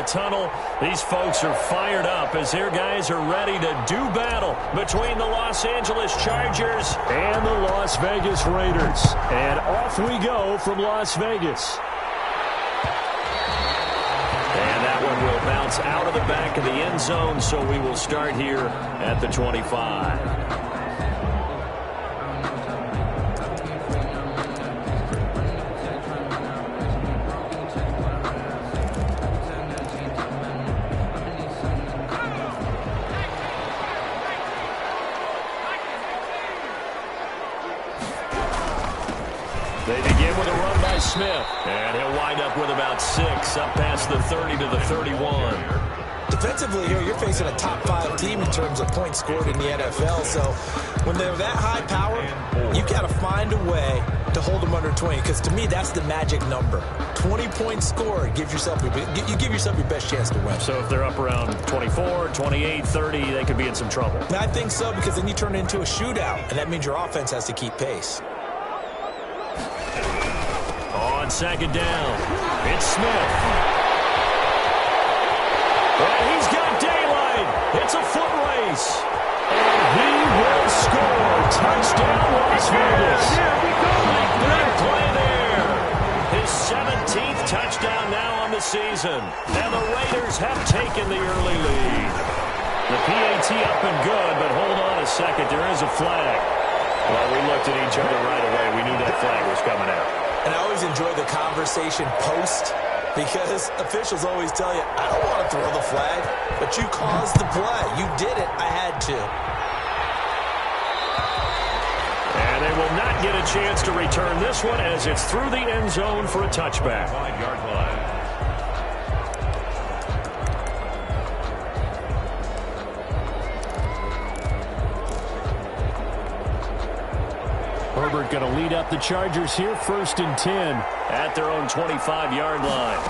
tunnel. These folks are fired up as their guys are ready to do battle between the Los Angeles Chargers and the Las Vegas Raiders. And off we go from Las Vegas. And that one will bounce out of the back of the end zone, so we will start here at the 25. They begin with a run by Smith, and he'll wind up with about 6, up past the 30 to the 31. Defensively here, you're facing a top 5 team in terms of points scored in the NFL, so when they're that high power, you've got to find a way to hold them under 20, because to me, that's the magic number. 20 points scored, you give yourself your best chance to win. So if they're up around 24, 28, 30, they could be in some trouble. And I think so, because then you turn it into a shootout, and that means your offense has to keep pace. On second down, it's Smith. And he's got daylight. It's a foot race. And he will score. Touchdown, Las Vegas. Big play there. His 17th touchdown now on the season. And the Raiders have taken the early lead. The PAT up and good, but hold on a second. There is a flag. Well, we looked at each other right away. We knew that flag was coming out. And I always enjoy the conversation post, because officials always tell you, I don't want to throw the flag, but you caused the play. You did it. I had to. And they will not get a chance to return this one as it's through the end zone for a touchback. 5-yard line. Herbert going to lead up the Chargers here, 1st and 10 at their own 25-yard line.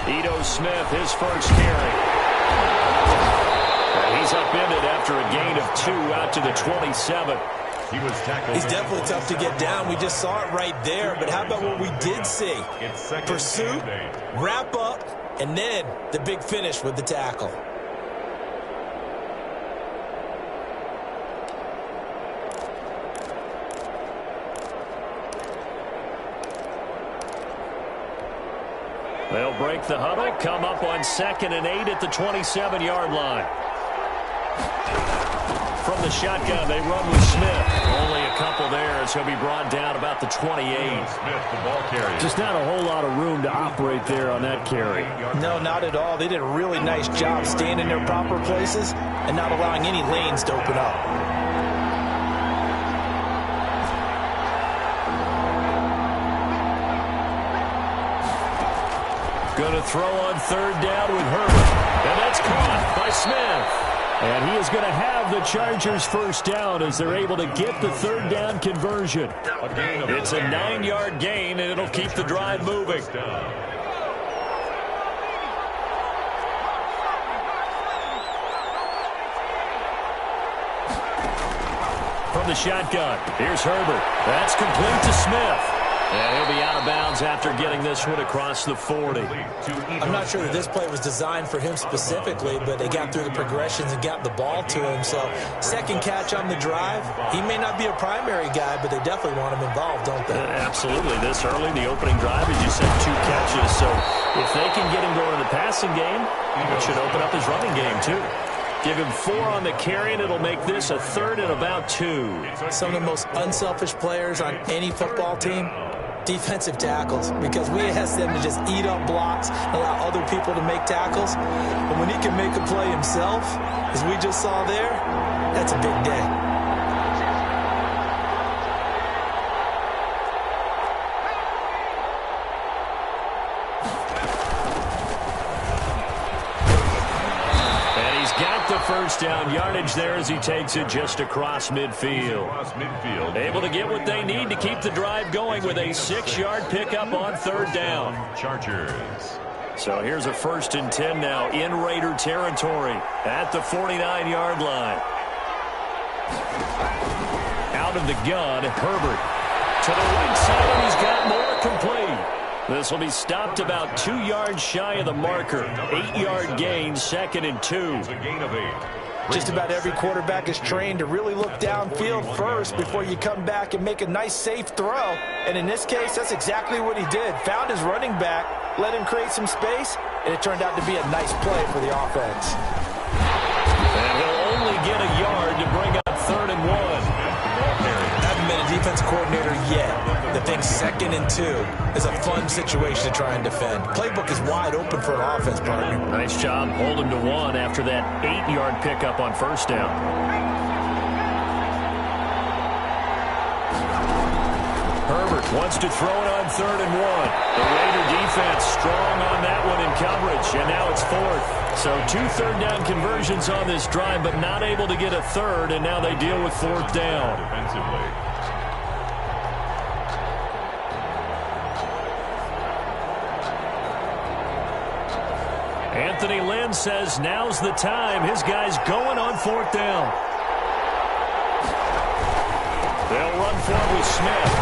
Ito Smith, his first carry. And he's upended after a gain of 2 out to the 27. He was tackled. He's definitely tough to get down. We just saw it right there. But how about what we did see? Pursuit, wrap up, and then the big finish with the tackle. They'll break the huddle, come up on 2nd and 8 at the 27-yard line. From the shotgun, they run with Smith. Only a couple there as he'll be brought down about the 28. Smith, the ball carrier. Just not a whole lot of room to operate there on that carry. No, not at all. They did a really nice job staying in their proper places and not allowing any lanes to open up. Going to throw on 3rd down with Herbert. And that's caught by Smith. And he is going to have the Chargers first down as they're able to get the 3rd down conversion. It's a 9-yard gain, and it'll keep the drive moving. From the shotgun, here's Herbert. That's complete to Smith. And he'll be out of bounds after getting this one across the 40. I'm not sure that this play was designed for him specifically, but they got through the progressions and got the ball to him. So, second catch on the drive. He may not be a primary guy, but they definitely want him involved, don't they? Absolutely. This early, the opening drive, as you said, 2 catches. So, if they can get him going in the passing game, it should open up his running game, too. Give him 4 on the carry, and it'll make this a 3rd and about 2. Some of the most unselfish players on any football team, defensive tackles, because we ask them to just eat up blocks, allow other people to make tackles. But when he can make a play himself, as we just saw there, that's a big day. First down yardage there as he takes it just across midfield. Able to get what they need to keep the drive going with a 6-yard pickup on 3rd down. Chargers. So here's a 1st and 10 now in Raider territory at the 49-yard line. Out of the gun, Herbert to the right side, and he's got more complete. This will be stopped about 2 yards shy of the marker. 8-yard gain, 2nd and 2. It's a gain of 8. Just about every quarterback is trained to really look downfield first before you come back and make a nice, safe throw. And in this case, that's exactly what he did. Found his running back, let him create some space, and it turned out to be a nice play for the offense. And he'll only get a yard to bring up 3rd and 1. I haven't been a defense coordinator yet. The thing 2nd and 2 is a fun situation to try and defend. Playbook is wide open for an offense, partner. Nice job holding to 1 after that 8-yard pickup on 1st down. Herbert wants to throw it on 3rd and 1. The Raider defense strong on that one in coverage, and now it's 4th. So 2 third-down conversions on this drive, but not able to get a 3rd, and now they deal with 4th down. Defensively. Anthony Lynn says now's the time. His guy's going on 4th down. They'll run for it with Smith.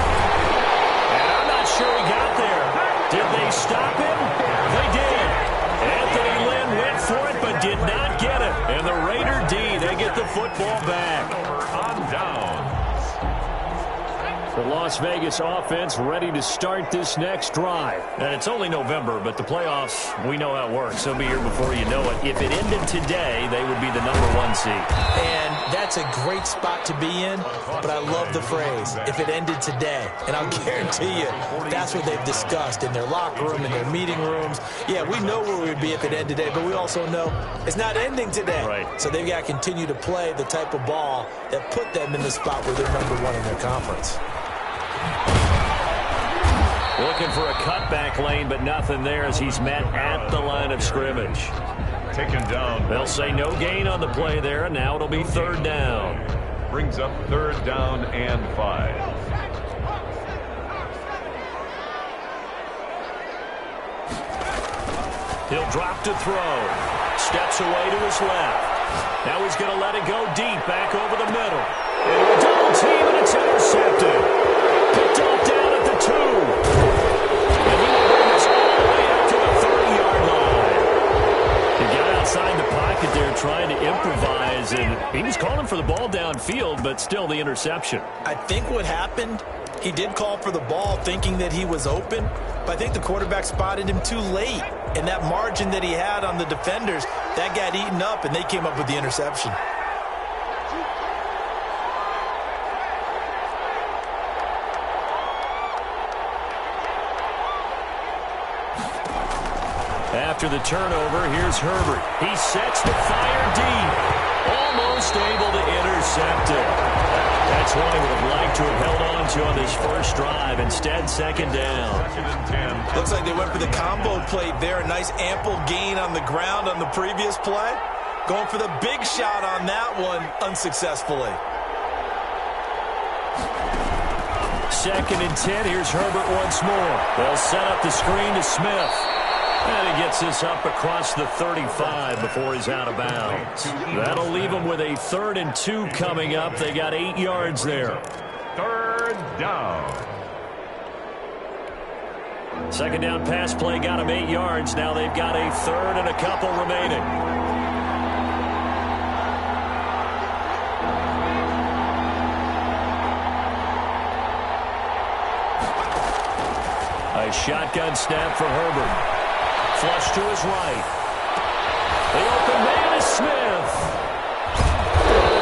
And I'm not sure he got there. Did they stop him? They did. Anthony Lynn went for it but did not get it. And the Raider D, they get the football back. On down. The Las Vegas offense ready to start this next drive. And it's only November, but the playoffs, we know how it works. They'll be here before you know it. If it ended today, they would be the #1 seed. And that's a great spot to be in, but I love the phrase, if it ended today. And I'll guarantee you, that's what they've discussed in their locker room, in their meeting rooms. Yeah, we know where we'd be if it ended today, but we also know it's not ending today. Right. So they've got to continue to play the type of ball that put them in the spot where they're #1 in their conference. Looking for a cutback lane, but nothing there as he's met at the line of scrimmage. Taken down. They'll say no gain on the play there, and now it'll be 3rd down. Brings up 3rd down and 5. He'll drop to throw. Steps away to his left. Now he's going to let it go deep, back over the middle. And a double team, and it's intercepted. Picked off down at the 2. And he will bring us all the way up to the 30-yard line. He got outside the pocket there trying to improvise, and he was calling for the ball downfield, but still the interception. I think what happened, he did call for the ball thinking that he was open, but I think the quarterback spotted him too late. And that margin that he had on the defenders, that got eaten up, and they came up with the interception. After the turnover, here's Herbert. He sets the fire deep. Almost able to intercept it. That's one he would have liked to have held on to on this first drive. Instead, 2nd down. 2nd and 10. Looks like they went for the combo play there. A nice ample gain on the ground on the previous play. Going for the big shot on that one unsuccessfully. 2nd and 10. Here's Herbert once more. They'll set up the screen to Smith. And he gets this up across the 35 before he's out of bounds. That'll leave him with a 3rd and 2 coming up. They got 8 yards there. 3rd down. 2nd down pass play got him 8 yards. Now they've got a 3rd and a couple remaining. A shotgun snap for Herbert. Flush to his right. The open man is Smith.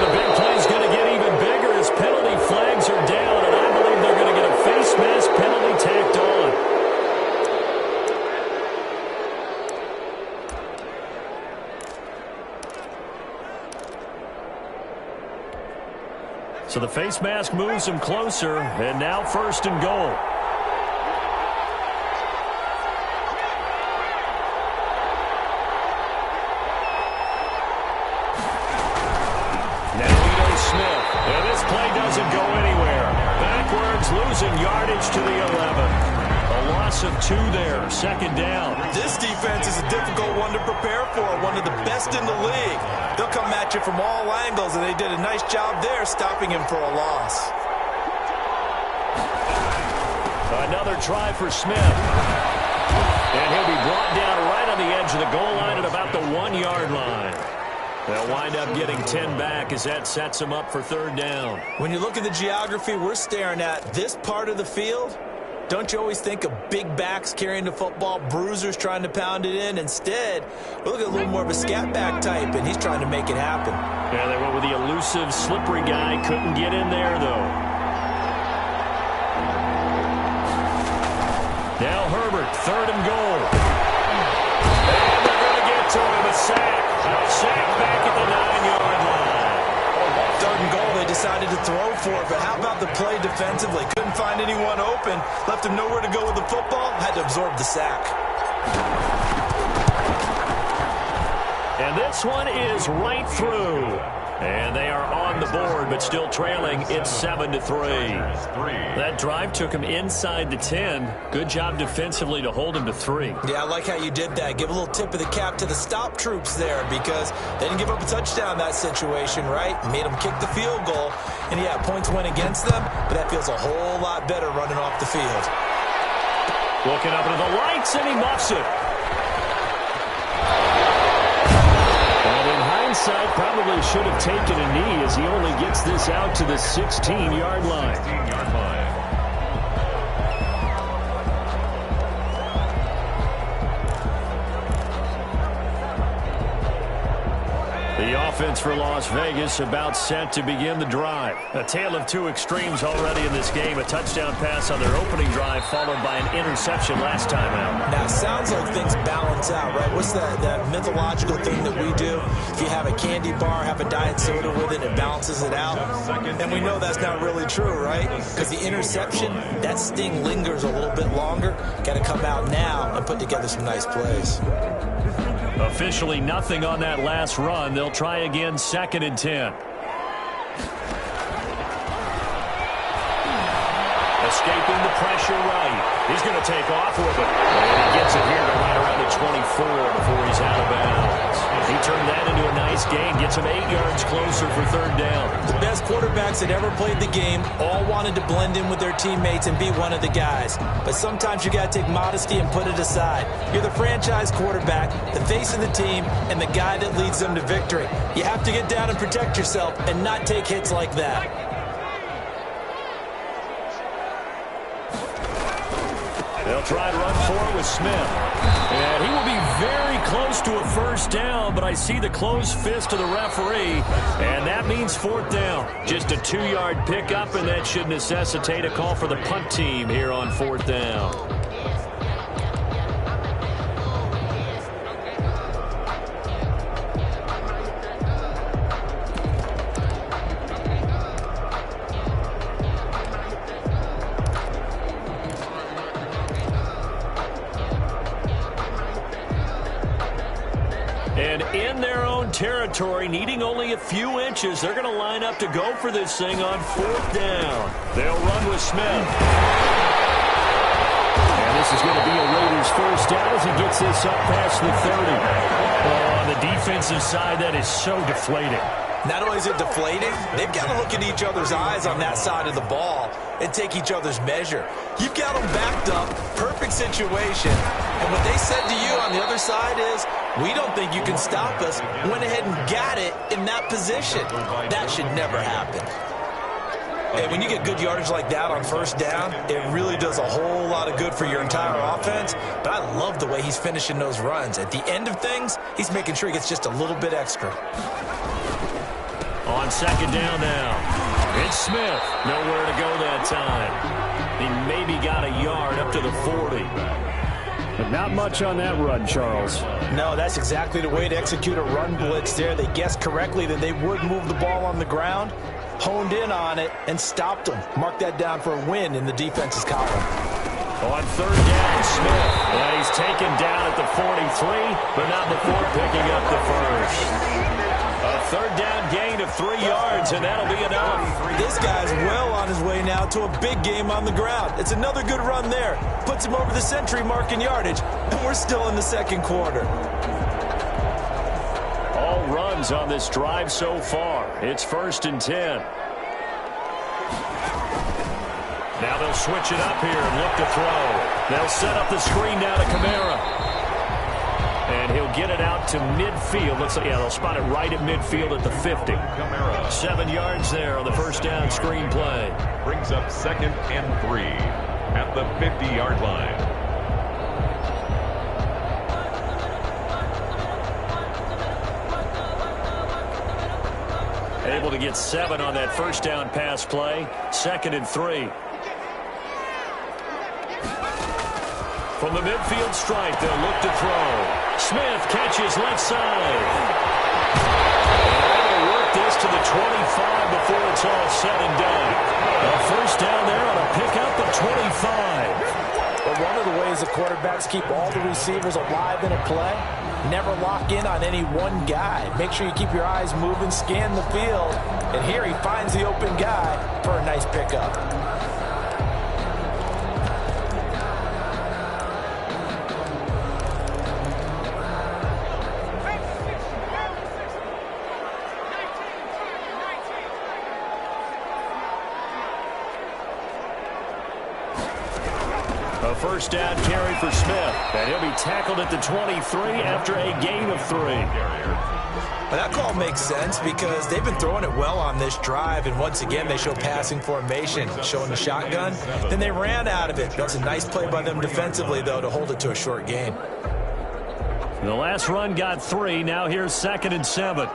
The big play's going to get even bigger as penalty flags are down, and I believe they're going to get a face mask penalty tacked on. So the face mask moves him closer, and now 1st and goal. And this play doesn't go anywhere. Backwards, losing yardage to the 11. A loss of 2 there, 2nd down. This defense is a difficult one to prepare for, one of the best in the league. They'll come at you from all angles, and they did a nice job there stopping him for a loss. Another try for Smith. And he'll be brought down right on the edge of the goal line at about the 1-yard line. They'll wind up getting 10 back as that sets them up for third down. When you look at the geography we're staring at, this part of the field, don't you always think of big backs carrying the football, bruisers trying to pound it in? Instead, we're looking at a little more of a scat back type, and he's trying to make it happen. Yeah, they went with the elusive, slippery guy. Couldn't get in there, though. Now Herbert, third and goal. And they're going to get to him, a sack. A sack back at the 9-yard line. Third and goal, they decided to throw for it, but how about the play defensively? Couldn't find anyone open, left him nowhere to go with the football, had to absorb the sack. And this one is right through. And they are on the board, but still trailing. It's 7-3. That drive took him inside the 10. Good job defensively to hold him to 3. Yeah, I like how you did that. Give a little tip of the cap to the stop troops there because they didn't give up a touchdown in that situation, right? Made them kick the field goal. And, yeah, points went against them, but that feels a whole lot better running off the field. Looking up into the lights, and he muffs it. Hindsight, probably should have taken a knee as he only gets this out to the 16-yard line. 16-yard line. The offense for Las Vegas about set to begin the drive. A tale of two extremes already in this game. A touchdown pass on their opening drive followed by an interception last time out. Now, it sounds like things balance out, right? What's that mythological thing that we do? If you have a candy bar, have a diet soda with it, it balances it out. And we know that's not really true, right? Because the interception, that sting lingers a little bit longer. Got to come out now and put together some nice plays. Officially nothing on that last run. They'll try again, 2nd and 10. Escaping the pressure right. He's going to take off with it. And he gets it here to right around the 24 before he's out of bounds. He turned that into a nice gain. Gets him 8 yards closer for third down. The best quarterbacks that ever played the game all wanted to blend in with their teammates and be one of the guys. But sometimes you got to take modesty and put it aside. You're the franchise quarterback, the face of the team, and the guy that leads them to victory. You have to get down and protect yourself and not take hits like that. They'll try to run forward with Smith. And he will be very close to a first down, but I see the closed fist of the referee, and that means fourth down. Just a 2-yard pickup, and that should necessitate a call for the punt team here on fourth down. And in their own territory, needing only a few inches, they're going to line up to go for this thing on fourth down. They'll run with Smith. And this is going to be a Raiders first down as he gets this up past the 30. Oh, on the defensive side, that is so deflating. Not only is it deflating, they've got to look in each other's eyes on that side of the ball and take each other's measure. You've got them backed up, perfect situation, and what they said to you on the other side is, we don't think you can stop us. Went ahead and got it in that position. That should never happen. And when you get good yardage like that on first down, it really does a whole lot of good for your entire offense. But I love the way he's finishing those runs. At the end of things, he's making sure he gets just a little bit extra. On second down now, it's Smith. Nowhere to go that time. He maybe got a yard up to the 40. But not much on that run, Charles. No, that's exactly the way to execute a run blitz there. They guessed correctly that they would move the ball on the ground, honed in on it, and stopped them. Mark that down for a win in the defense's column. On third down, Smith. And he's taken down at the 43, but not before picking up the first. A third down gain of 3 yards, and that'll be enough. This guy's well on his way now to a big game on the ground. It's another good run there. Puts him over the century mark in yardage, and we're still in the second quarter. All runs on this drive so far. It's 1st and 10. Now they'll switch it up here and look to throw. They'll set up the screen down to Kamara. And he'll get it out to midfield. Looks like, yeah, they'll spot it right at midfield at the 50. 7 yards there on the first down screen play. Brings up 2nd and 3 at the 50-yard line. Able to get 7 on that first down pass play. 2nd and 3. From the midfield stripe, they'll look to throw. Smith catches left side. And they'll work this to the 25 before it's all said and done. A first down there on a pickup of 25. But one of the ways the quarterbacks keep all the receivers alive in a play, never lock in on any one guy. Make sure you keep your eyes moving, scan the field. And here he finds the open guy for a nice pickup. A first down carry for Smith, and he'll be tackled at the 23 after a gain of 3. Well, that call makes sense because they've been throwing it well on this drive, and once again they show passing formation, showing the shotgun. Then they ran out of it. That's a nice play by them defensively, though, to hold it to a short gain. The last run got 3. Now here's 2nd and 7.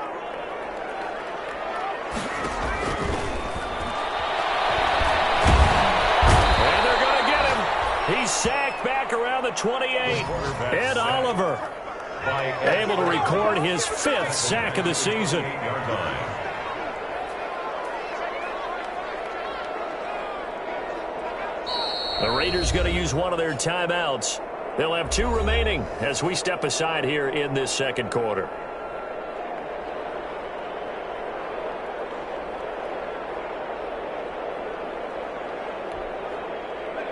He's sacked back around the 28. Ed Oliver able to record his 5th sack of the season. The Raiders going to use one of their timeouts. They'll have 2 remaining as we step aside here in this second quarter.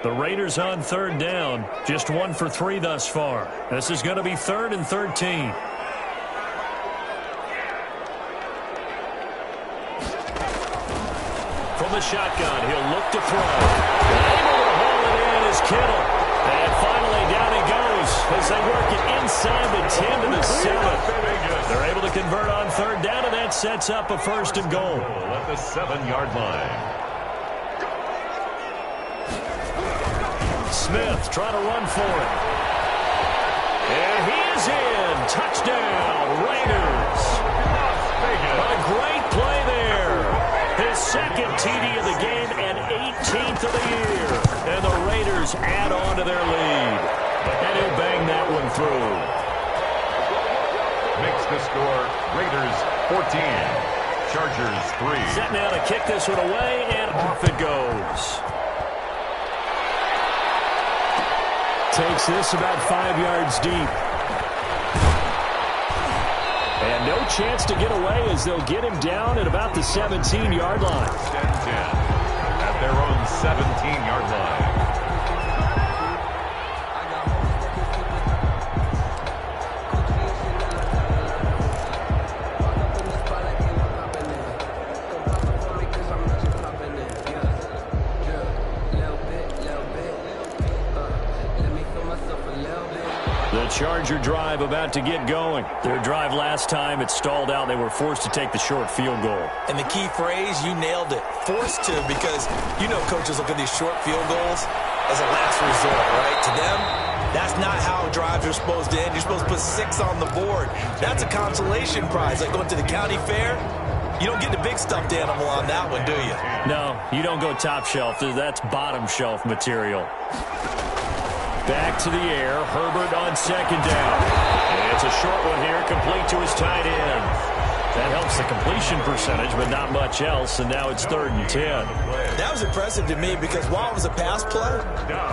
The Raiders on 3rd down. Just 1 for 3 thus far. This is going to be 3rd and 13. From the shotgun, he'll look to throw. Able to haul it in is Kittle. And finally down he goes as they work it inside the 10 to the 7. They're able to convert on 3rd down, and that sets up a 1st and goal. At the 7-yard line. Smith trying to run for it. And he is in. Touchdown, Raiders. A great play there. His 2nd TD of the game and 18th of the year. And the Raiders add on to their lead. And he'll bang that one through. Makes the score Raiders 14. Chargers 3. Set now to kick this one away, and off it goes. Takes this about 5 yards deep. And no chance to get away as they'll get him down at about the 17-yard line. 10-10 at their own 17-yard line. Charger drive about to get going. Their drive last time, it stalled out. They were forced to take the short field goal. And the key phrase, you nailed it. Forced to, because you know coaches look at these short field goals as a last resort, right? To them, that's not how drives are supposed to end. You're supposed to put 6 on the board. That's a consolation prize. Like going to the county fair, you don't get the big stuffed animal on that one, do you? No, you don't go top shelf. That's bottom shelf material. Back to the air. Herbert on 2nd down. And it's a short one here, complete to his tight end. That helps the completion percentage, but not much else, and now it's 3rd and 10. That was impressive to me because while it was a pass play,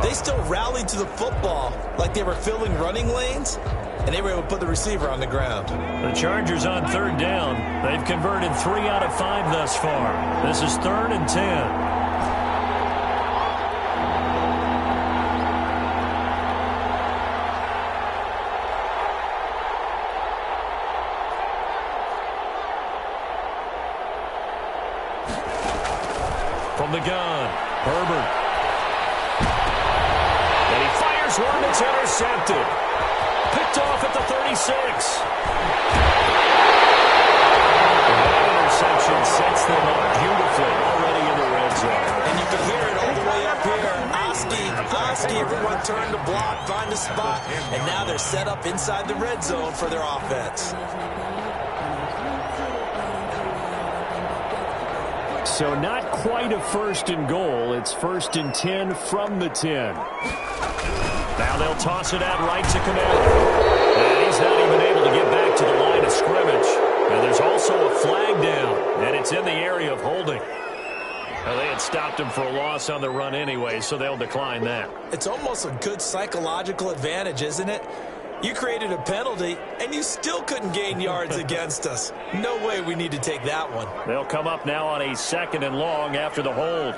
they still rallied to the football like they were filling running lanes, and they were able to put the receiver on the ground. The Chargers on 3rd down. They've converted 3 out of 5 thus far. This is 3rd and 10. From the gun, Herbert one that's intercepted. Picked off at the 36. That interception sets them up beautifully already in the red zone. And you can hear it all the way up here. Oski, everyone turned to block, find a spot, and now they're set up inside the red zone for their offense. So not quite a first and goal. It's first and 10 from the 10. Now they'll toss it out right to Commander. And he's not even able to get back to the line of scrimmage. And there's also a flag down, and it's in the area of holding. Well, they had stopped him for a loss on the run anyway, so they'll decline that. It's almost a good psychological advantage, isn't it? You created a penalty, and you still couldn't gain yards against us. No way we need to take that one. They'll come up now on a 2nd and long after the hold.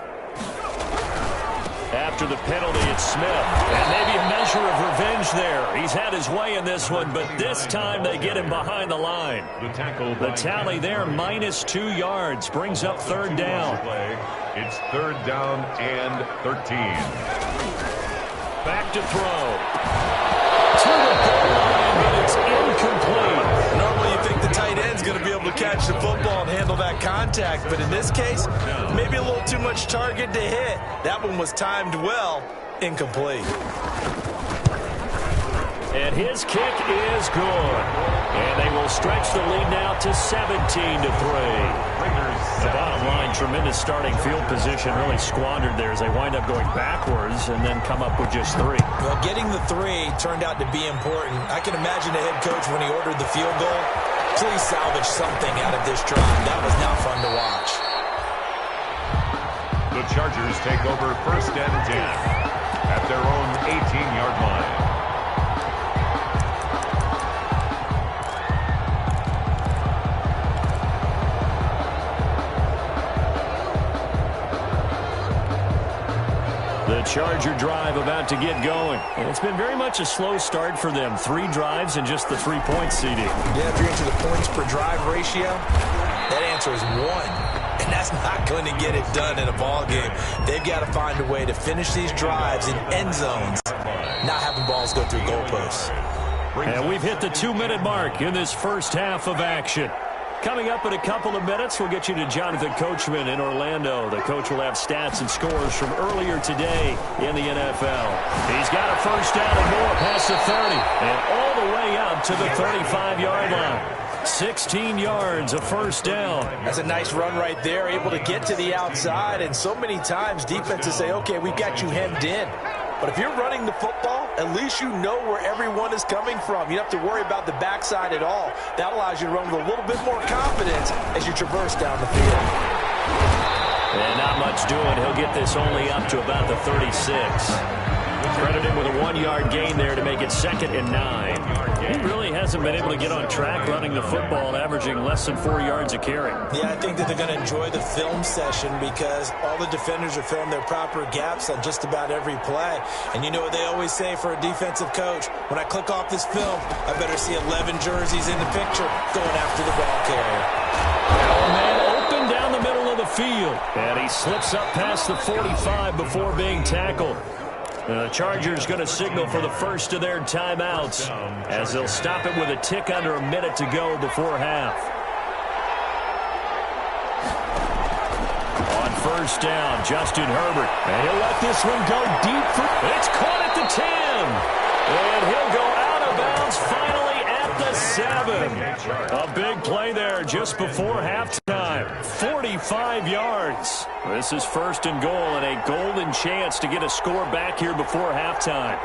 After the penalty, it's Smith. And maybe a measure of revenge there. He's had his way in this one, but this time they get him behind the line. The tally there, -2 yards, brings up 3rd down. It's 3rd down and 13. Back to throw. To the goal line, but it's incomplete. Normally you think the tight end's going to be able to catch the football and handle that contact, but in this case, maybe a little too much target to hit. That one was timed well, incomplete. And his kick is good. And they will stretch the lead now to 17-3. The bottom line, tremendous starting field position, really squandered there as they wind up going backwards and then come up with just 3. Well, getting the 3 turned out to be important. I can imagine the head coach when he ordered the field goal. Please salvage something out of this drive. That was not fun to watch. The Chargers take over 1st and 10 at their own 18-yard line. The Charger drive about to get going. And it's been very much a slow start for them. 3 drives and just the 3-point CD. Yeah, if you're into the points per drive ratio, that answer is 1. And that's not going to get it done in a ball game. They've got to find a way to finish these drives in end zones, not having balls go through goalposts. And we've hit the 2-minute mark in this first half of action. Coming up in a couple of minutes, we'll get you to Jonathan Coachman in Orlando. The coach will have stats and scores from earlier today in the NFL. He's got a first down and more past the 30 and all the way up to the 35-yard line. 16 yards, a first down. That's a nice run right there, able to get to the outside. And so many times defenses say, okay, we've got you hemmed in. But if you're running the football, at least you know where everyone is coming from. You don't have to worry about the backside at all. That allows you to run with a little bit more confidence as you traverse down the field. And not much doing. He'll get this only up to about the 36. Credit him with a 1-yard gain there to make it 2nd and 9. He really hasn't been able to get on track running the football, averaging less than 4 yards a carry. Yeah, I think that they're going to enjoy the film session because all the defenders are filling their proper gaps on just about every play. And you know what they always say for a defensive coach? When I click off this film, I better see 11 jerseys in the picture going after the ball carrier. Oh, man, open down the middle of the field. And he slips up past the 45 before being tackled. The Chargers going to signal for the first of their timeouts as they'll stop it with a tick under a minute to go before half. On first down, Justin Herbert. And he'll let this one go deep. It's caught at the 10. And he'll go out of bounds finally at the 7. A big play there just before halftime. 45 yards. This is 1st and goal and a golden chance to get a score back here before halftime.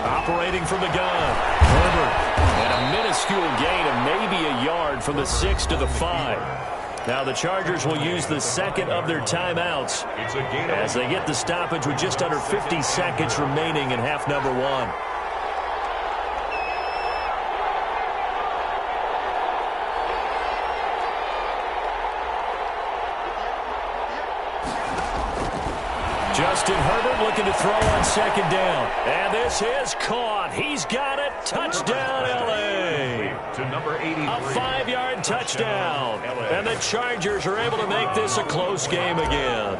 Operating from the gun. Herbert. And a minuscule gain of maybe a yard from the 6 to the 5. Now the Chargers will use the 2nd of their timeouts as they get the stoppage with just under 50 seconds remaining in half number 1. Justin Herbert looking to throw on 2nd down. And this is caught. He's got it. Touchdown, L.A. To number 83. A 5-yard touchdown. And the Chargers are able to make this a close game again.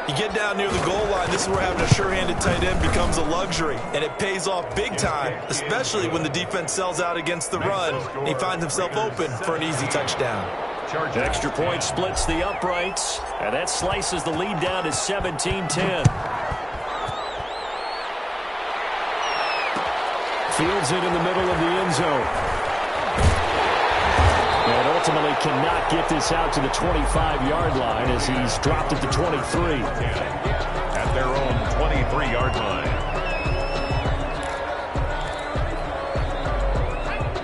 You get down near the goal line, this is where having a sure-handed tight end becomes a luxury, and it pays off big time, especially when the defense sells out against the run, and he finds himself open for an easy touchdown. Extra point splits the uprights, and that slices the lead down to 17-10. Fields it in the middle of the end zone. And ultimately cannot get this out to the 25-yard line as he's dropped at the 23. At their own 23-yard line.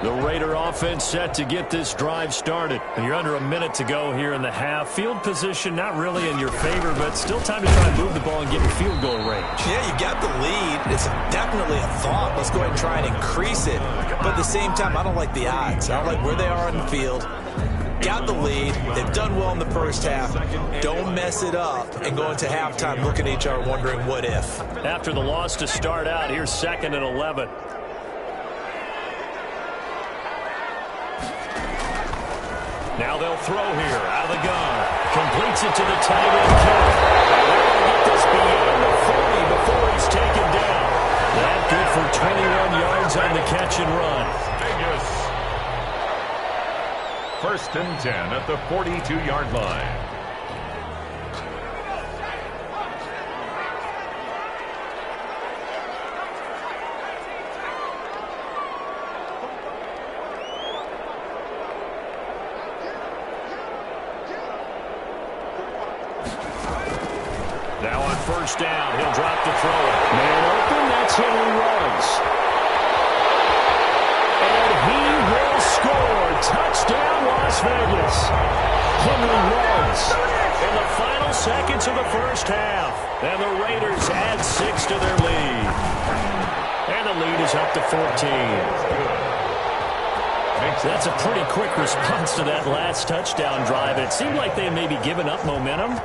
The Raider offense set to get this drive started. And you're under a minute to go here in the half. Field position not really in your favor, but still time to try and move the ball and get in field goal range. Yeah, you got the lead. It's definitely a thought. Let's go ahead and try and increase it. But at the same time, I don't like the odds. I don't like where they are on the field. Got the lead. They've done well in the first half. Don't mess it up and go into halftime looking at each other wondering what if. After the loss to start out, here's 2nd and 11. Now they'll throw here out of the gun. Completes it to the tight end. They're going to get this beyond the 40 before he's taken down. That good for 21 yards on the catch and run. Vegas. 1st and 10 at the 42-yard line. Now on 1st down, he'll drop to throw it. Man open, that's Henry Ruggs. And he will score. Touchdown, Las Vegas. Henry Ruggs in the final seconds of the first half. And the Raiders add 6 to their lead. And the lead is up to 14. That's a pretty quick response to that last touchdown drive. It seemed like they may be giving up momentum.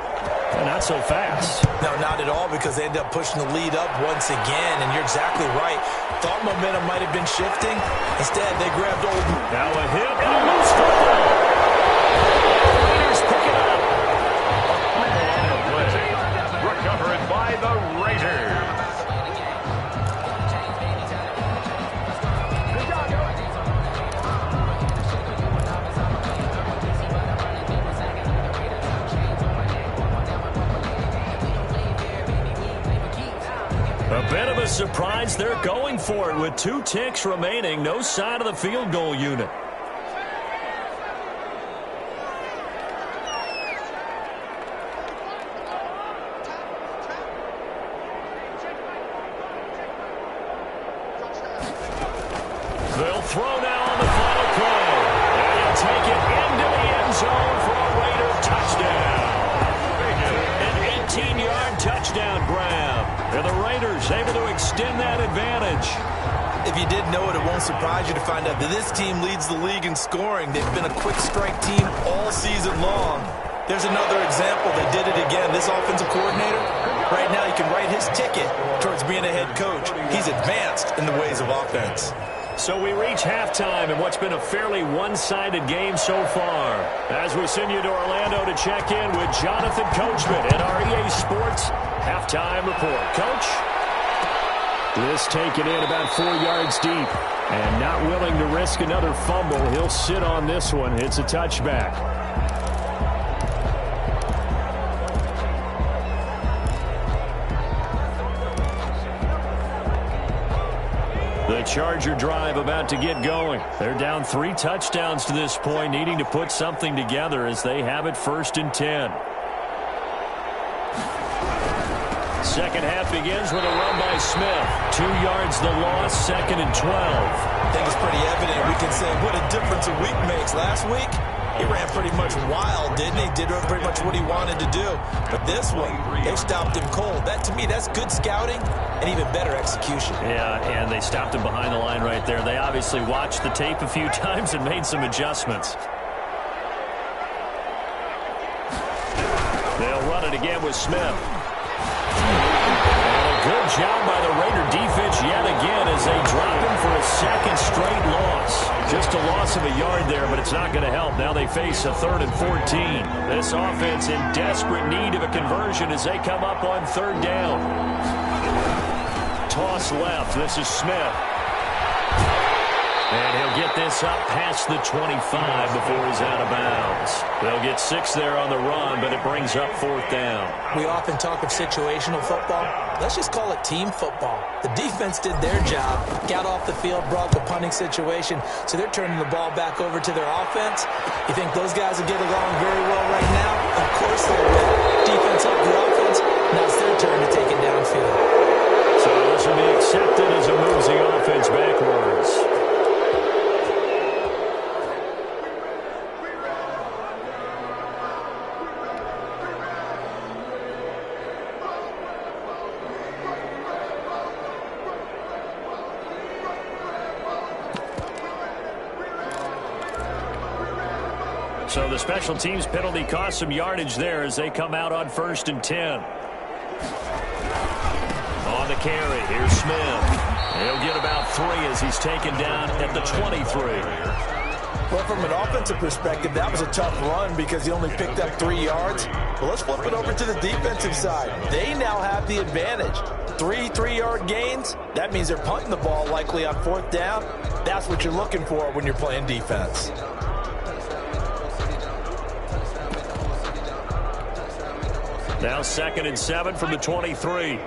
Not so fast. No, not at all, because they end up pushing the lead up once again, and you're exactly right. Thought momentum might have been shifting. Instead, they grabbed old. Now a hit, almost football. Raiders pick it up. Recovered by the Raiders. A bit of a surprise. They're going for it with 2 ticks remaining. No sign of the field goal unit. They'll throw now on the final play. And he'll take it into the end zone for a Raider touchdown. An 18-yard touchdown grab. And the Raiders able to extend that advantage. If you didn't know it, it won't surprise you to find out that this team leads the league in scoring. They've been a quick strike team all season long. There's another example. They did it again. This offensive coordinator, right now, he can write his ticket towards being a head coach. He's advanced in the ways of offense. So we reach halftime in what's been a fairly one-sided game so far. As we send you to Orlando to check in with Jonathan Coachman at our EA Sports Halftime Report. Coach? This taken in about 4 yards deep. And not willing to risk another fumble. He'll sit on this one. It's a touchback. The Charger drive about to get going. They're down 3 touchdowns to this point, needing to put something together as they have it 1st and 10. Second half begins with a run by Smith. 2 yards the loss, 2nd and 12. I think it's pretty evident. We can say what a difference a week makes. Last week, he ran pretty much wild, didn't he? Did pretty much what he wanted to do. But this one, they stopped him cold. That, to me, that's good scouting and even better execution. Yeah, and they stopped him behind the line right there. They obviously watched the tape a few times and made some adjustments. They'll run it again with Smith. And a good job by the Raider defense yet again as they drop him for a 2nd straight loss. Just a loss of a yard there, but it's not going to help. Now they face a 3rd and 14. This offense in desperate need of a conversion as they come up on 3rd down. Toss left. This is Smith. And he'll get this up past the 25 before he's out of bounds. They'll get 6 there on the run, but it brings up 4th down. We often talk of situational football. Let's just call it team football. The defense did their job, got off the field, brought the punting situation, so they're turning the ball back over to their offense. You think those guys will get along very well right now? Of course they will. Defense helped the offense. Now it's their turn to take it downfield. So this will be accepted as it moves the offense backwards. So the special teams penalty cost some yardage there as they come out on 1st and 10. On the carry, here's Smith. He'll get about 3 as he's taken down at the 23. Well, from an offensive perspective, that was a tough run because he only picked up 3 yards. Well, let's flip it over to the defensive side. They now have the advantage. 3 3-yard gains, that means they're punting the ball likely on 4th down. That's what you're looking for when you're playing defense. Now 2nd and 7 from the 23.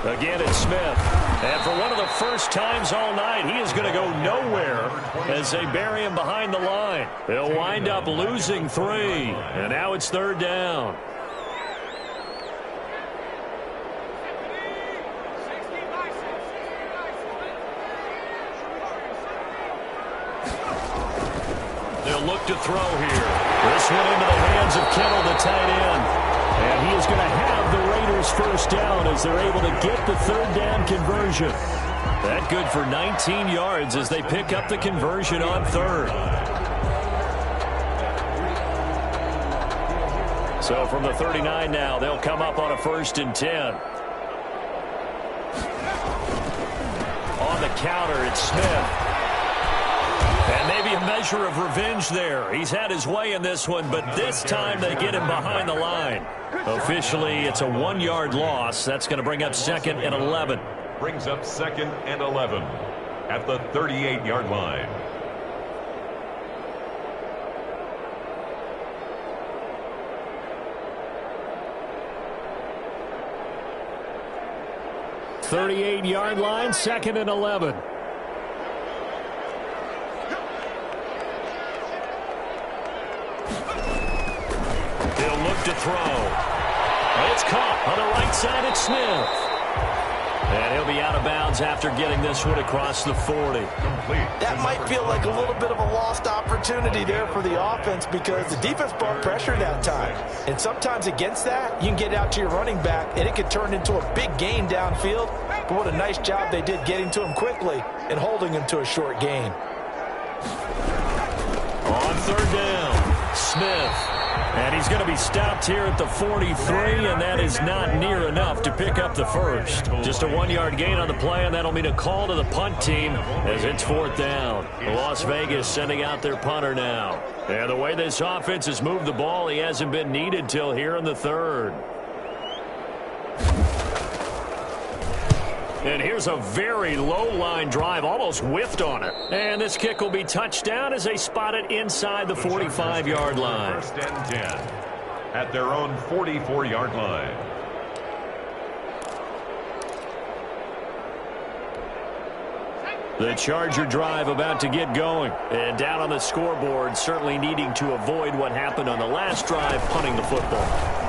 Again, it's Smith. And for one of the first times all night, he is going to go nowhere as they bury him behind the line. They'll wind up losing 3. And now it's 3rd down. They'll look to throw here. This one into the hands of Kittle, the tight end. And he is going to have the Raiders 1st down as they're able to get the 3rd down conversion. That good for 19 yards as they pick up the conversion on 3rd. So from the 39 now, they'll come up on a 1st and 10. On the counter, it's Smith. And maybe a measure of revenge there. He's had his way in this one, but this time they get him behind the line. Officially, it's a 1-yard loss. That's going to bring up 2nd and 11. Brings up 2nd and 11 at the 38-yard line. .38-yard line, 2nd and 11. To throw. It's caught on the right side. It's Smith. And he'll be out of bounds after getting this one across the 40. That might feel like a little bit of a lost opportunity there for the offense because the defense brought pressure that time. And sometimes against that, you can get out to your running back, and it can turn into a big gain downfield. But what a nice job they did getting to him quickly and holding him to a short gain. On 3rd down, Smith. And he's going to be stopped here at the 43, and that is not near enough to pick up the 1st. Just a 1-yard gain on the play, and that'll mean a call to the punt team as it's 4th down. Las Vegas sending out their punter now. And the way this offense has moved the ball, he hasn't been needed till here in the 3rd. And here's a very low-line drive, almost whiffed on it. And this kick will be touchdown as they spot it inside the 45-yard line. 1st and 10 at their own 44-yard line. The Charger drive about to get going. And down on the scoreboard, certainly needing to avoid what happened on the last drive, punting the football.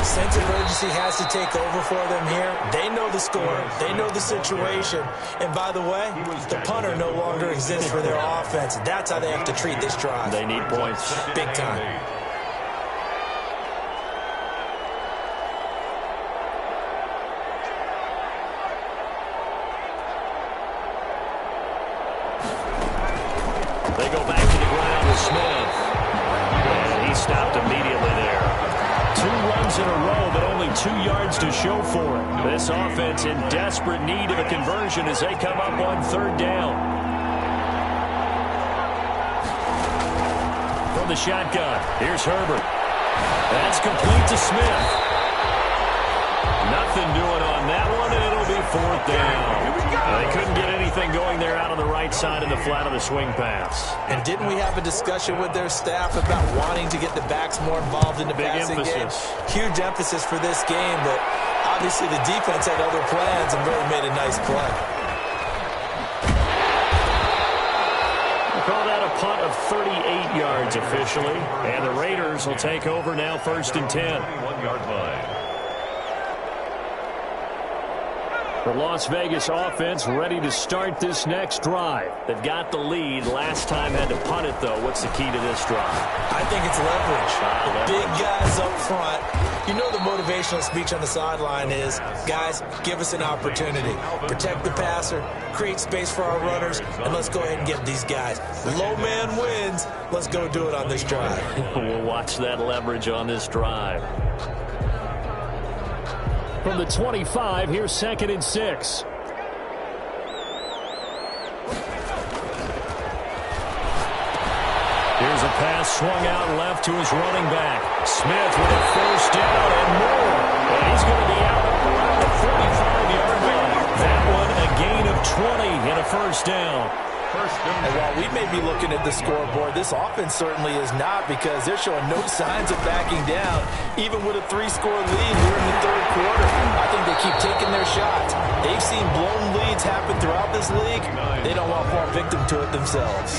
Sense of urgency has to take over for them here. They know the score. They know the situation. And by the way, the punter no longer exists for their offense. That's how they have to treat this drive. They need points. Big time. They go back to the ground with Smith. And he stopped immediately there. 2 runs in a row, but only 2 yards to show for it. This offense in desperate need of a conversion as they come up on 3rd down. From the shotgun, here's Herbert. That's complete to Smith. Nothing doing on that one, and it'll be 4th down. They couldn't get anything going there out on the right side of the flat of the swing pass. And didn't we have a discussion with their staff about wanting to get the backs more involved in the passing game? Huge emphasis for this game, but obviously the defense had other plans and really made a nice play. We'll call that a punt of 38 yards officially, and the Raiders will take over now 1st and 10. 1-yard line. The Las Vegas offense ready to start this next drive. They've got the lead. Last time had to punt it, though. What's the key to this drive? I think it's leverage. The big guys up front. You know the motivational speech on the sideline is, guys, give us an opportunity. Protect the passer, create space for our runners, and let's go ahead and get these guys. Low man wins. Let's go do it on this drive. We'll watch that leverage on this drive. From the 25, here's 2nd and 6. Here's a pass swung out left to his running back. Smith with a 1st down and more. And he's going to be out around the 45-yard line. That one a gain of 20 and a 1st down. And while we may be looking at the scoreboard, this offense certainly is not, because they're showing no signs of backing down, even with a 3-score lead here in the 3rd quarter. I think they keep taking their shots. They've seen blown leads happen throughout this league. They don't want to fall victim to it themselves.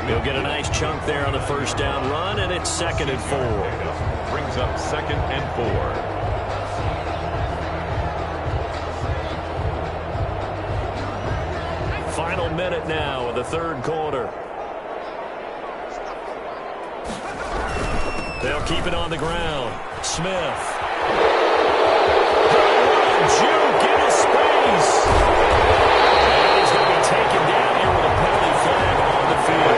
He'll get a nice chunk there on the 1st down run, and it's 2nd and 4. Brings up 2nd and 4. Final minute now of the 3rd quarter. They'll keep it on the ground. Smith. Juke into space. And he's going to be taken down here with a penalty flag on the field.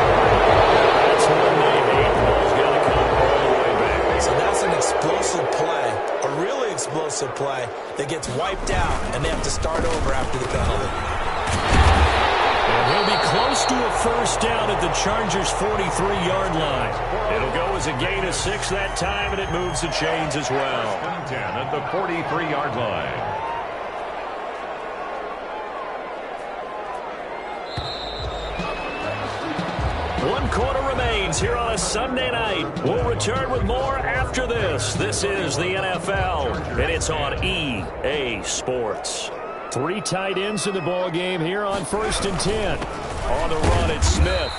That's one they hate. The ball's got to come all the way back. So that's an explosive play, a really explosive play that gets wiped out, and they have to start over after the penalty. He'll be close to a 1st down at the Chargers' 43-yard line. It'll go as a gain of 6 that time, and it moves the chains as well. 10 at the 43-yard line. One quarter remains here on a Sunday night. We'll return with more after this. This is the NFL, and it's on EA Sports. 3 tight ends in the ball game here on 1st and 10. On the run, it's Smith.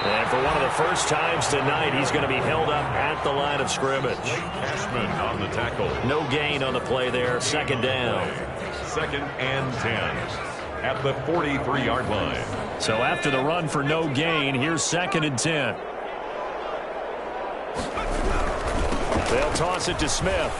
And for one of the first times tonight, he's going to be held up at the line of scrimmage. Cashman on the tackle. No gain on the play there. 2nd down. 2nd and 10 at the 43-yard line. So after the run for no gain, here's 2nd and 10. They'll toss it to Smith.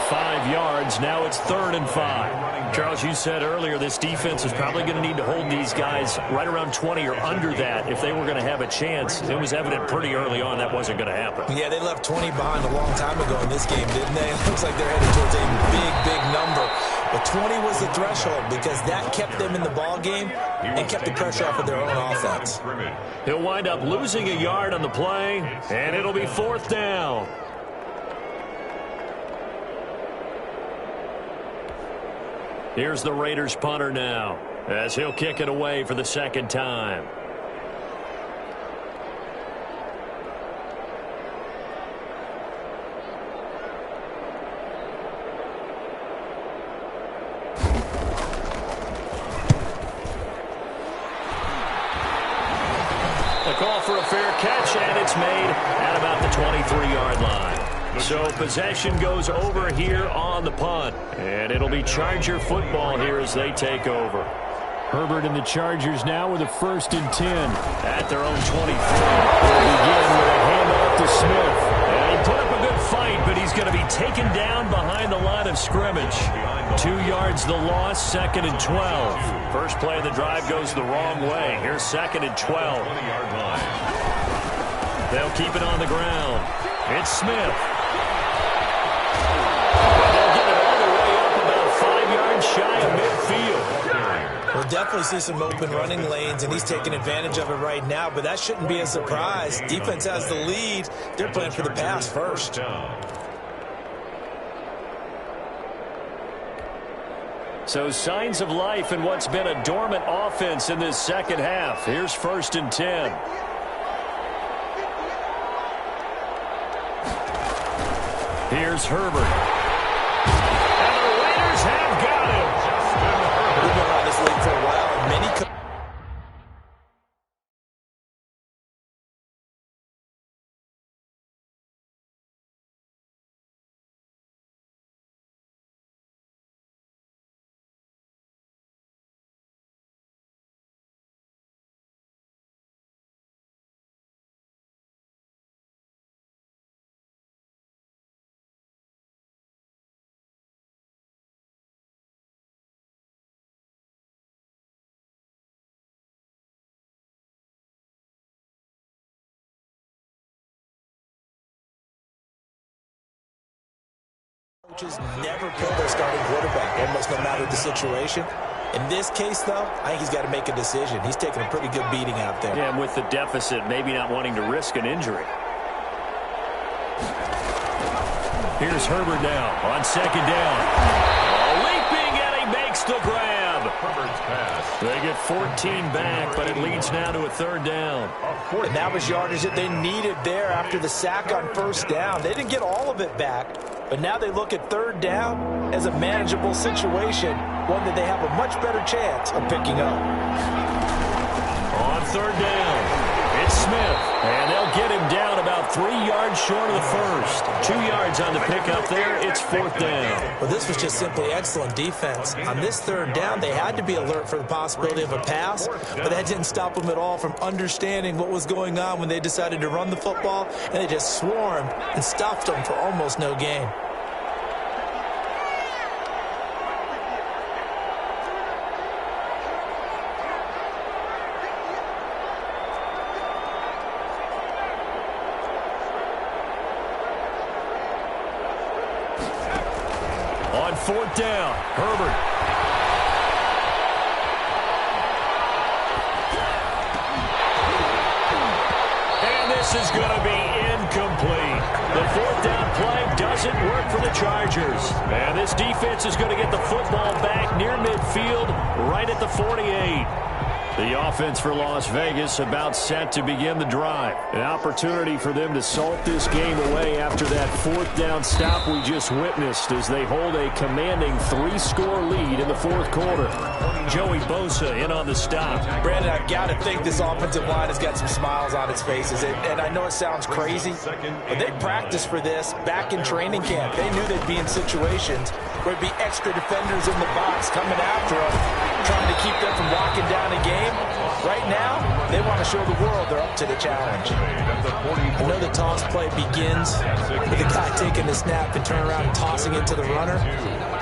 5 yards. Now it's 3rd and 5. Charles, you said earlier this defense is probably going to need to hold these guys right around 20 or under that if they were going to have a chance. It was evident pretty early on that wasn't going to happen. Yeah, they left 20 behind a long time ago in this game, didn't they? It looks like they're headed towards a big, big number. But 20 was the threshold because that kept them in the ball game and kept the pressure off of their own offense. He'll wind up losing a yard on the play, and it'll be 4th down. Here's the Raiders punter now, as he'll kick it away for the 2nd time. A call for a fair catch, and it's made at about the 23-yard line. So possession goes over here on the punt, and it'll be Charger football here as they take over. Herbert and the Chargers now with a 1st and 10 at their own 23. They'll begin with a handoff to Smith. And he put up a good fight, but he's going to be taken down behind the line of scrimmage. 2 yards the loss, 2nd and 12. First play of the drive goes the wrong way. Here's 2nd and 12. They'll keep it on the ground. It's Smith. And they'll get it all the way up about 5 yards shy of midfield. We'll definitely see some open running lanes, and he's taking advantage of it right now, but that shouldn't be a surprise. Defense has the lead. They're playing for the pass first. So signs of life in what's been a dormant offense in this second half. Here's 1st and 10. Here's Herbert. And the Raiders have got him. We've been around this league for a while, and many coaches never pull their starting quarterback, almost no matter the situation. In this case, though, I think he's got to make a decision. He's taking a pretty good beating out there. Yeah, and with the deficit, maybe not wanting to risk an injury. Here's Herbert now on 2nd down. Leaping, and he makes the grab. Herbert's pass. They get 14 back, but it leads now to a 3rd down. And that was yardage that they needed there after the sack on 1st down. They didn't get all of it back, but now they look at 3rd down as a manageable situation, one that they have a much better chance of picking up. On 3rd down, it's Smith, and they'll get him down about 3 yards short of the first. 2 yards on the pickup there. It's 4th down. Well, this was just simply excellent defense. On this 3rd down, they had to be alert for the possibility of a pass, but that didn't stop them at all from understanding what was going on when they decided to run the football, and they just swarmed and stuffed them for almost no gain. On 4th down, Herbert. And this is going to be incomplete. The 4th down play doesn't work for the Chargers. And this defense is going to get the football back near midfield, right at the 48. The offense for Las Vegas about set to begin the drive. An opportunity for them to salt this game away after that 4th down stop we just witnessed as they hold a commanding 3-score lead in the 4th quarter. Joey Bosa in on the stop. Brandon, I've got to think this offensive line has got some smiles on its faces. And I know it sounds crazy, but they practiced for this back in training camp. They knew they'd be in situations where it'd be extra defenders in the box coming after them, trying to keep them from locking down a game. Right now, they want to show the world they're up to the challenge. I know the toss play begins with the guy taking the snap and turn around and tossing it to the runner.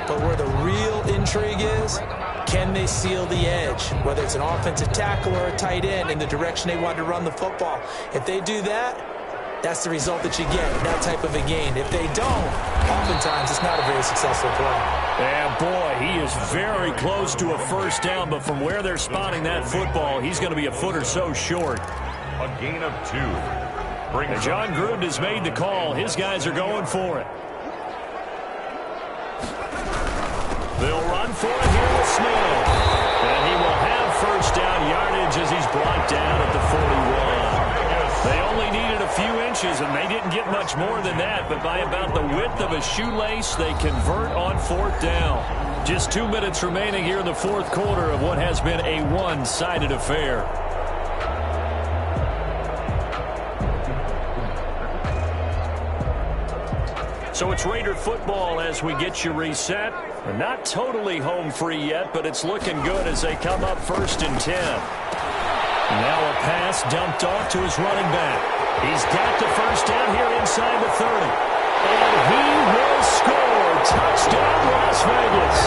But where the real intrigue is, can they seal the edge, whether it's an offensive tackle or a tight end, in the direction they want to run the football? If they do that, that's the result that you get in that type of a game. If they don't, oftentimes it's not a very successful play. And boy, he is very close to a 1st down, but from where they're spotting that football, he's going to be a foot or so short. A gain of 2. And John Gruden has made the call. His guys are going for it. They'll run for it here with Smith. And he will have 1st down yardage as he's brought down at the 41. They only needed a few inches, and they didn't get much more than that, but by about the width of a shoelace, they convert on 4th down. Just 2 minutes remaining here in the 4th quarter of what has been a one-sided affair. So it's Raider football as we get you reset. They're not totally home free yet, but it's looking good as they come up 1st and 10. Now a pass dumped off to his running back. He's got the 1st down here inside the 30. And he will score. Touchdown, Las Vegas.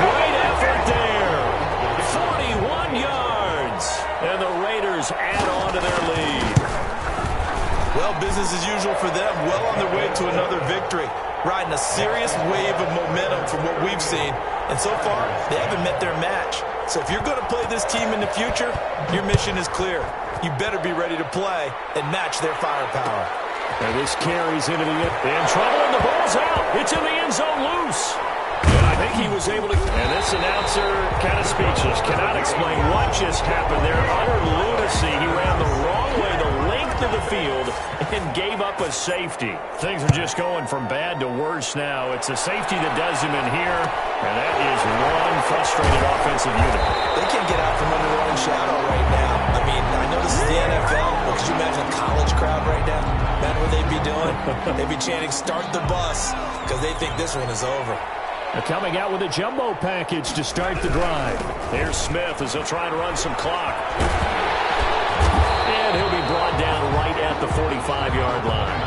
Great effort there. 41 yards. And the Raiders add on to their lead. Well, business as usual for them. riding a serious wave of momentum from what we've seen. And so far, they haven't met their match. So if you're going to play this team in the future, your mission is clear. You better be ready to play and match their firepower. And this carries into the end. In trouble, and the ball's out. It's in the end zone loose. And I think he was able to... And this announcer kind of speechless. Cannot explain what just happened there. Utter lunacy. He ran the wrong way, the length of the field, and gave up a safety. Things are just going from bad to worse now. It's a safety that does him in here, and that is one frustrated offensive unit. They can't get out from under their own shadow right now. I mean, I know this is the NFL, but could you imagine a college crowd right now? That's what they'd be doing. They'd be chanting, "Start the bus," because they think this one is over. They're coming out with a jumbo package to start the drive. There's Smith as he'll try to run some clock. And he'll be brought down right at the 45-yard line.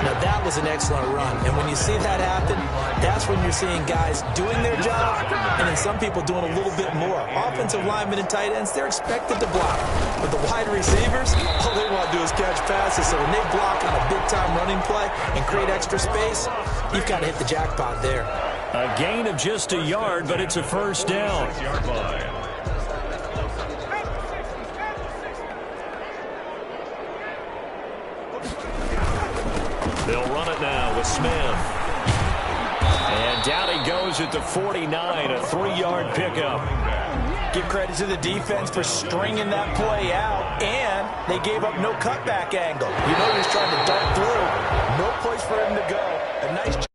Now, that was an excellent run. And when you see that happen, that's when you're seeing guys doing their job and then some people doing a little bit more. Offensive linemen and tight ends, they're expected to block. But the wide receivers, all they want to do is catch passes. So when they block on a big-time running play and create extra space, you've got to hit the jackpot there. A gain of just a yard, but it's a first down. They'll run it now with Smith. And down he goes at the 49, a 3-yard pickup. Give credit to the defense for stringing that play out, and they gave up no cutback angle. You know he's trying to dart through. No place for him to go. A nice